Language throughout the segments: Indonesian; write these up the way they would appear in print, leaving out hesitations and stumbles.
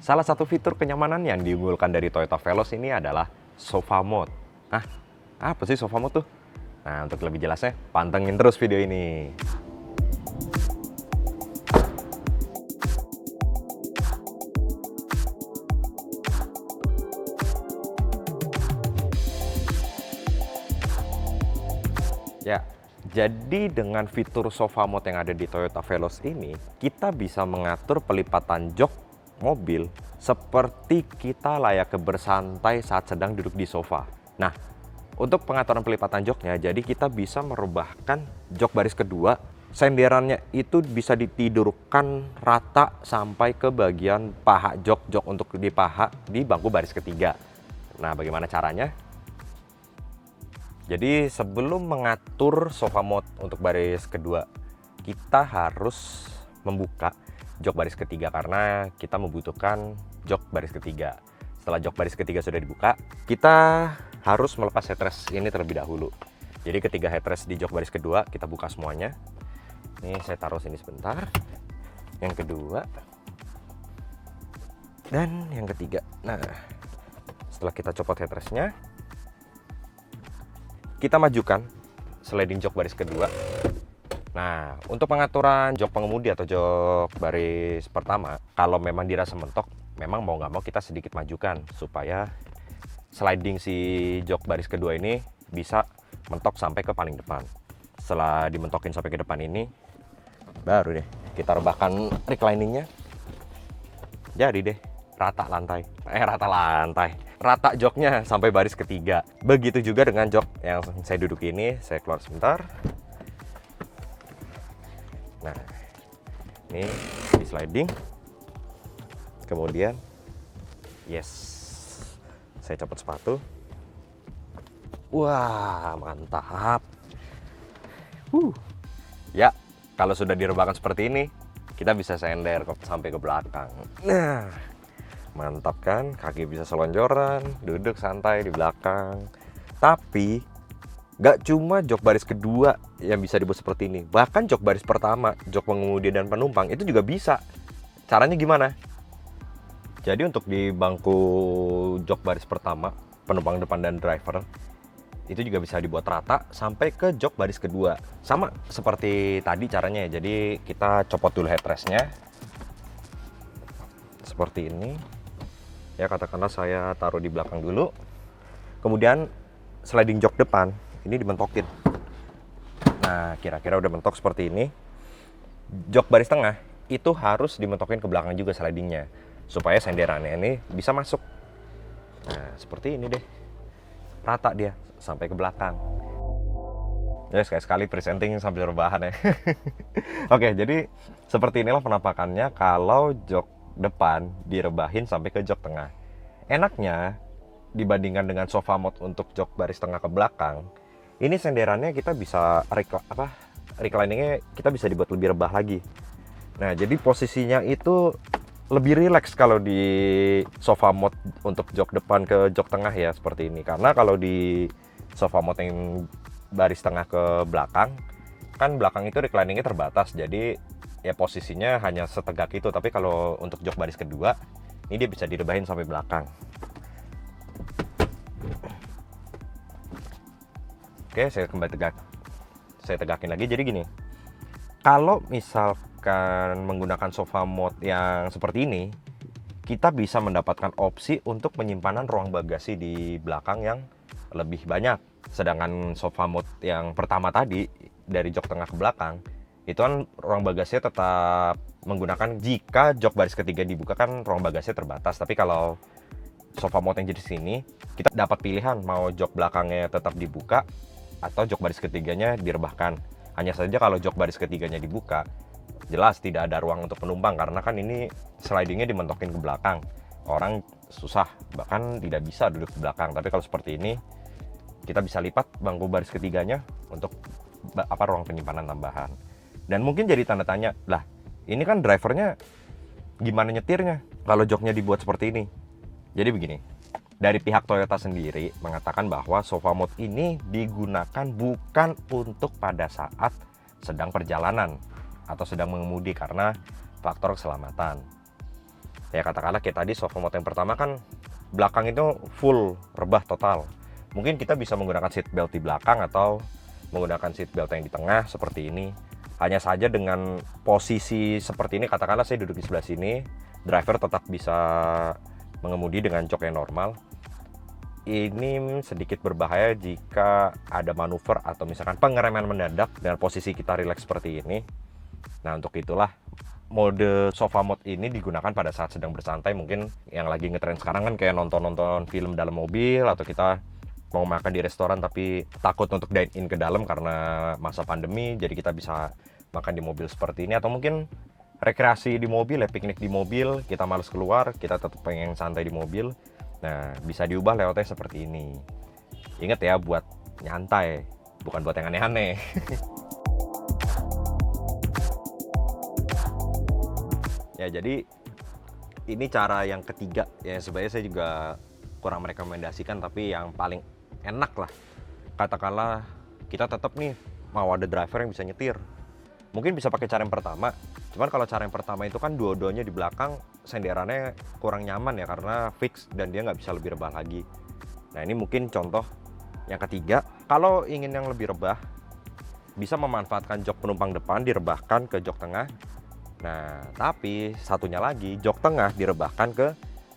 Salah satu fitur kenyamanan yang diunggulkan dari Toyota Veloz ini adalah Sofa Mode. Nah, apa sih Sofa Mode tuh? Nah, untuk lebih jelasnya, pantengin terus video ini. Ya, jadi dengan fitur Sofa Mode yang ada di Toyota Veloz ini, kita bisa mengatur pelipatan jok mobil seperti kita layaknya bersantai saat sedang duduk di sofa. Nah, untuk pengaturan pelipatan joknya, jadi kita bisa merubahkan jok baris kedua, senderannya itu bisa ditidurkan rata sampai ke bagian paha jok untuk di paha di bangku baris ketiga. Nah, bagaimana caranya? Jadi sebelum mengatur Sofa Mode untuk baris kedua, kita harus membuka jok baris ketiga karena kita membutuhkan jok baris ketiga. Setelah jok baris ketiga sudah dibuka, kita harus melepas headrest ini terlebih dahulu. Jadi ketiga headrest di jok baris kedua kita buka semuanya. Ini saya taruh sini sebentar. Yang kedua dan yang ketiga. Nah, setelah kita copot headrestnya, kita majukan sliding jok baris kedua. Nah, untuk pengaturan jok pengemudi atau jok baris pertama, kalau memang dirasa mentok, memang mau nggak mau kita sedikit majukan supaya sliding si jok baris kedua ini bisa mentok sampai ke paling depan. Setelah dimentokin sampai ke depan ini, baru deh kita rebahkan recliningnya. Jadi deh rata joknya sampai baris ketiga. Begitu juga dengan jok yang saya duduk ini. Saya keluar sebentar. Nah, ini di sliding. Kemudian yes, saya copot sepatu. Wah, mantap. Ya, kalau sudah direbahkan seperti ini, kita bisa sender sampai ke belakang. Nah, mantap kan? Kaki bisa selonjoran, duduk santai di belakang. Tapi gak cuma jok baris kedua yang bisa dibuat seperti ini, bahkan jok baris pertama, jok pengemudi dan penumpang itu juga bisa. Caranya gimana? Jadi untuk di bangku jok baris pertama, penumpang depan dan driver, itu juga bisa dibuat rata sampai ke jok baris kedua. Sama seperti tadi caranya ya. Jadi kita copot dulu headrestnya seperti ini ya, katakanlah saya taruh di belakang dulu, kemudian sliding jok depan ini dimentokin. Nah, kira-kira udah mentok seperti ini. Jok baris tengah itu harus dimentokin ke belakang juga slidingnya supaya senderannya ini bisa masuk. Nah, seperti ini deh, rata dia sampai ke belakang. Ya, sekali-sekali presenting sambil rebahan ya. Oke, jadi seperti inilah penampakannya kalau jok depan direbahin sampai ke jok tengah. Enaknya dibandingkan dengan Sofa Mode untuk jok baris tengah ke belakang, ini senderannya kita bisa recliningnya kita bisa dibuat lebih rebah lagi. Nah, jadi posisinya itu lebih rileks kalau di Sofa Mode untuk jok depan ke jok tengah ya, seperti ini. Karena kalau di Sofa Mode yang baris tengah ke belakang, kan belakang itu recliningnya terbatas, jadi ya posisinya hanya setegak itu. Tapi kalau untuk jok baris kedua, ini dia bisa direbahin sampai belakang. Oke, saya tegakin lagi. Jadi gini, kalau misalkan menggunakan Sofa Mode yang seperti ini, kita bisa mendapatkan opsi untuk penyimpanan ruang bagasi di belakang yang lebih banyak. Sedangkan Sofa Mode yang pertama tadi, dari jok tengah ke belakang, itu kan ruang bagasinya tetap menggunakan, jika jok baris ketiga dibuka kan ruang bagasinya terbatas. Tapi kalau Sofa Mode yang jenis ini, kita dapat pilihan mau jok belakangnya tetap dibuka atau jok baris ketiganya direbahkan. Hanya saja kalau jok baris ketiganya dibuka, jelas tidak ada ruang untuk penumpang karena kan ini slidingnya dimentokin ke belakang. Orang susah, bahkan tidak bisa duduk di belakang. Tapi kalau seperti ini, kita bisa lipat bangku baris ketiganya untuk ruang penyimpanan tambahan. Dan mungkin jadi tanda tanya, lah ini kan drivernya gimana nyetirnya kalau joknya dibuat seperti ini? Jadi begini, dari pihak Toyota sendiri mengatakan bahwa Sofa Mode ini digunakan bukan untuk pada saat sedang perjalanan atau sedang mengemudi karena faktor keselamatan. Ya katakanlah kayak tadi sofa mode yang pertama kan belakang itu full rebah total. Mungkin kita bisa menggunakan seat belt di belakang atau menggunakan seat belt yang di tengah seperti ini. Hanya saja dengan posisi seperti ini, katakanlah saya duduk di sebelah sini, driver tetap bisa mengemudi dengan jok yang normal. Ini sedikit berbahaya jika ada manuver atau misalkan pengereman mendadak dengan posisi kita rileks seperti ini. Nah, untuk itulah mode sofa mode ini digunakan pada saat sedang bersantai. Mungkin yang lagi ngetren sekarang kan kayak nonton-nonton film dalam mobil, atau kita mau makan di restoran tapi takut untuk dine in ke dalam karena masa pandemi, jadi kita bisa makan di mobil seperti ini. Atau mungkin rekreasi di mobil ya, piknik di mobil, kita males keluar, kita tetap pengen santai di mobil. Nah, bisa diubah layoutnya seperti ini. Ingat ya, buat nyantai, bukan buat yang aneh-aneh. Ya, jadi ini cara yang ketiga ya, sebenarnya saya juga kurang merekomendasikan, tapi yang paling enak lah. Katakanlah kita tetap nih mau ada driver yang bisa nyetir, mungkin bisa pakai cara yang pertama. Cuman kalau cara yang pertama itu kan dua-duanya di belakang, senderannya kurang nyaman ya karena fix dan dia nggak bisa lebih rebah lagi. Nah, ini mungkin contoh yang ketiga. Kalau ingin yang lebih rebah, bisa memanfaatkan jok penumpang depan direbahkan ke jok tengah. Nah, tapi satunya lagi, jok tengah direbahkan ke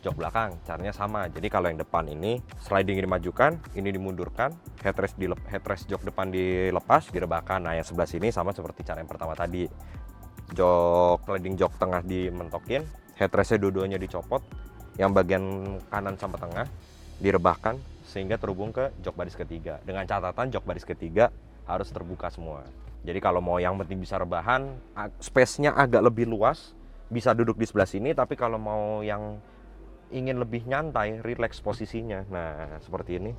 jok belakang. Caranya sama. Jadi kalau yang depan ini sliding dimajukan, ini dimundurkan, headrest jok depan dilepas, direbahkan. Nah, yang sebelah sini sama seperti cara yang pertama tadi. Sliding jok tengah dimentokin, headrestnya dua-duanya dicopot, yang bagian kanan sama tengah direbahkan sehingga terhubung ke jok baris ketiga. Dengan catatan jok baris ketiga harus terbuka semua. Jadi kalau mau yang penting bisa rebahan, space-nya agak lebih luas, bisa duduk di sebelah sini. Tapi kalau mau yang ingin lebih nyantai, relax posisinya, nah seperti ini,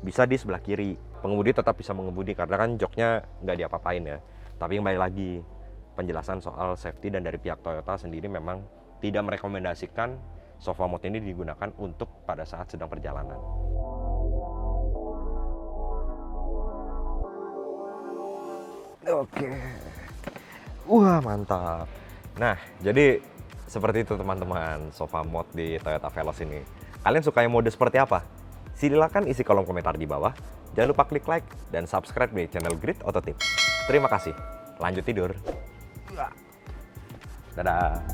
bisa di sebelah kiri. Pengemudi tetap bisa mengemudi karena kan joknya nggak diapa-apain ya. Tapi kembali lagi, penjelasan soal safety dan dari pihak Toyota sendiri memang tidak merekomendasikan sofa mode ini digunakan untuk pada saat sedang perjalanan. Oke, wah mantap. Nah, jadi seperti itu teman-teman, sofa mode di Toyota Veloz ini. Kalian suka yang mode seperti apa? Silakan isi kolom komentar di bawah. Jangan lupa klik like dan subscribe di channel Grit Auto Tips. Terima kasih. Lanjut tidur. Dadah.